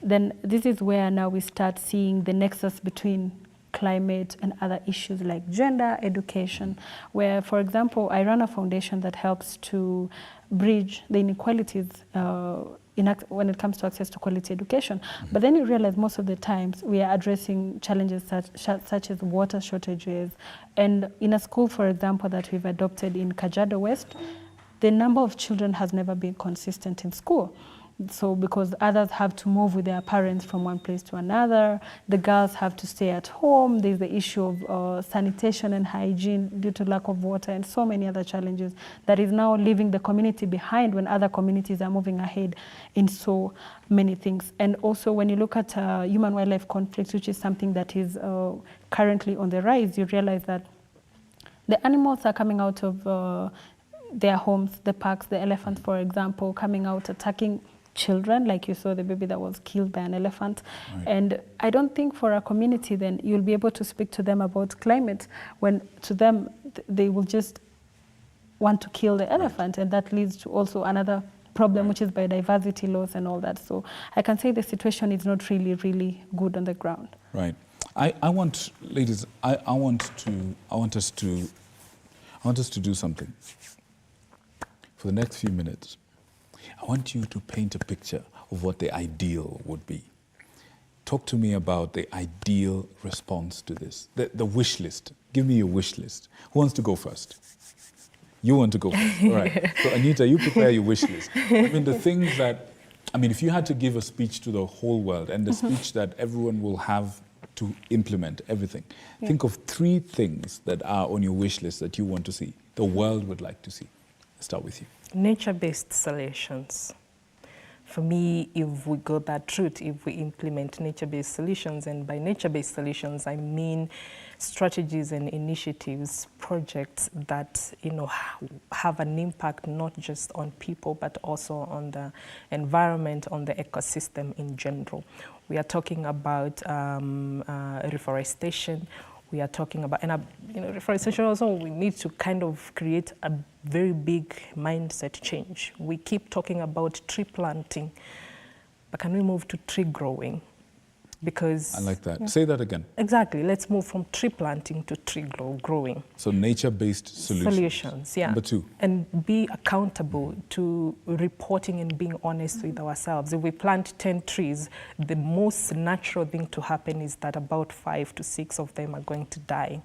Speaker 14: Then this is where now we start seeing the nexus between climate and other issues like gender, education, where, for example, I run a foundation that helps to bridge the inequalities when it comes to access to quality education. But then you realize most of the times we are addressing challenges such as water shortages. And in a school, for example, that we've adopted in Kajiado West, the number of children has never been consistent in school. So because others have to move with their parents from one place to another, the girls have to stay at home, there's the issue of sanitation and hygiene due to lack of water and so many other challenges that is now leaving the community behind when other communities are moving ahead in so many things. And also when you look at human-wildlife conflicts, which is something that is currently on the rise, you realize that the animals are coming out of their homes, the parks, the elephants, for example, coming out attacking children, like you saw the baby that was killed by an elephant. Right. And I don't think for a community then you'll be able to speak to them about climate when to them they will just want to kill the elephant, and that leads to also another problem, which is biodiversity loss and all that. So I can say the situation is not really, really good on the ground.
Speaker 1: Right. I want, ladies, I want us to do something. For the next few minutes, I want you to paint a picture of what the ideal would be. Talk to me about the ideal response to this, the wish list. Give me your wish list. Who wants to go first? You want to go first, all right. So Anita, you prepare your wish list. I mean, the things that, if you had to give a speech to the whole world and the speech that everyone will have to implement everything, think of 3 things that are on your wish list that you want to see, the world would like to see. Let's start with you.
Speaker 4: Nature-based solutions. For me, if we go that route, if we implement nature-based solutions, and by nature-based solutions, I mean strategies and initiatives, projects that have an impact not just on people, but also on the environment, on the ecosystem in general. We are talking about reforestation. We are talking about, and reforestation also, we need to kind of create a very big mindset change. We keep talking about tree planting, but can we move to tree growing? Because
Speaker 1: I like that. Say that again.
Speaker 4: Exactly. Let's move from tree planting to tree growing.
Speaker 1: So nature-based solutions.
Speaker 4: Solutions, yeah.
Speaker 1: Number 2.
Speaker 4: And be accountable to reporting and being honest with ourselves. If we plant 10 trees, the most natural thing to happen is that about 5 to 6 of them are going to die.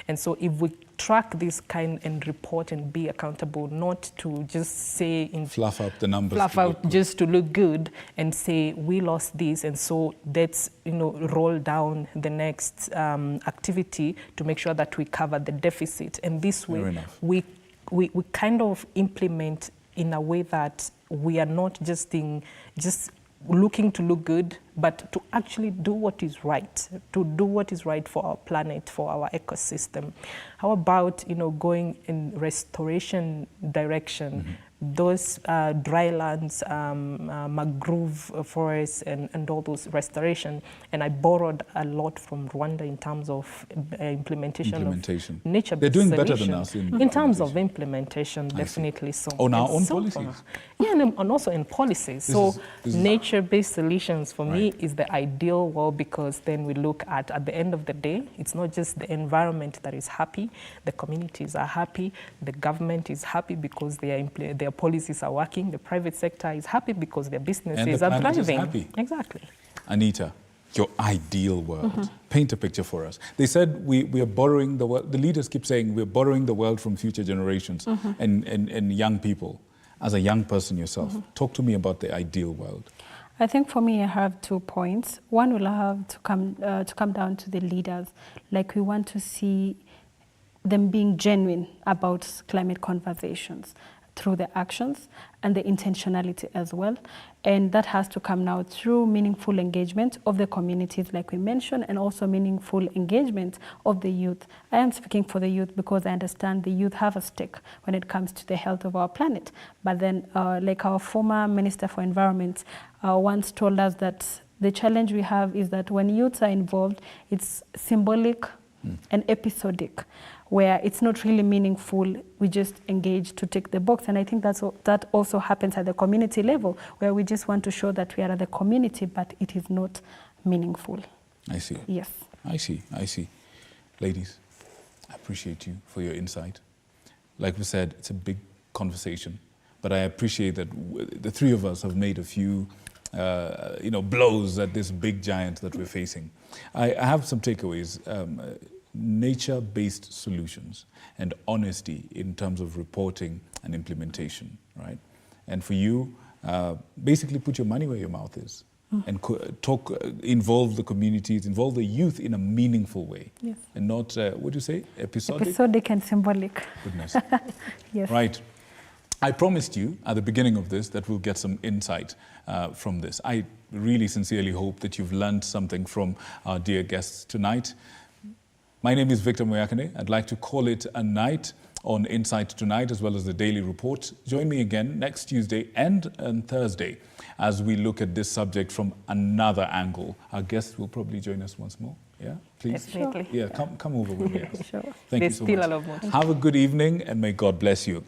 Speaker 4: And so if we track this kind and report and be accountable, not to just say
Speaker 1: fluff up the numbers,
Speaker 4: fluff out just to look good and say we lost this, and so let's roll down the next activity to make sure that we cover the deficit. And this way we kind of implement in a way that we are not just looking to look good, but to actually do what is right, for our planet, for our ecosystem. How about, going in restoration direction, those dry lands, mangrove forests, and all those restoration. And I borrowed a lot from Rwanda in terms of implementation. Of nature-based
Speaker 1: They're doing better
Speaker 4: solutions.
Speaker 1: than us
Speaker 4: in terms of implementation, definitely so.
Speaker 1: On our own policies?
Speaker 4: Yeah, and also in policies. This is nature-based solutions for me is the ideal world, because then we look at the end of the day, it's not just the environment that is happy, the communities are happy, the government is happy because their policies are working, the private sector is happy because their businesses are thriving.
Speaker 1: Happy.
Speaker 4: Exactly.
Speaker 1: Anita, your ideal world. Paint a picture for us. They said we are borrowing the world. The leaders keep saying we're borrowing the world from future generations and young people. As a young person yourself, talk to me about the ideal world.
Speaker 14: I think for me, I have 2 points. One will have to come down to the leaders. Like, we want to see them being genuine about climate conversations. through the actions and the intentionality as well. And that has to come now through meaningful engagement of the communities, like we mentioned, and also meaningful engagement of the youth. I am speaking for the youth because I understand the youth have a stake when it comes to the health of our planet. But then, like our former Minister for Environment once told us that the challenge we have is that when youths are involved, it's symbolic and episodic, where it's not really meaningful. We just engage to tick the box. And I think that also happens at the community level, where we just want to show that we are at the community, but it is not meaningful.
Speaker 1: I see.
Speaker 14: Yes.
Speaker 1: I see. Ladies, I appreciate you for your insight. Like we said, it's a big conversation, but I appreciate that the three of us have made a few blows at this big giant that we're facing. I have some takeaways. Nature-based solutions and honesty in terms of reporting and implementation, right? And for you, basically put your money where your mouth is and involve the communities, involve the youth in a meaningful way.
Speaker 14: Yes.
Speaker 1: And not, what do you say, episodic?
Speaker 14: Episodic and symbolic.
Speaker 1: Goodness.
Speaker 14: Yes.
Speaker 1: Right. I promised you at the beginning of this that we'll get some insight from this. I really sincerely hope that you've learned something from our dear guests tonight. My name is Victor Mwathi. I'd like to call it a night on Insight Tonight, as well as the Daily Report. Join me again next Tuesday and on Thursday as we look at this subject from another angle. Our guests will probably join us once more. Yeah, please.
Speaker 4: Definitely.
Speaker 1: Yeah, come over when we ask.
Speaker 14: Sure.
Speaker 1: Thank you so much.
Speaker 4: Still a lot more.
Speaker 1: Have a good evening and may God bless you.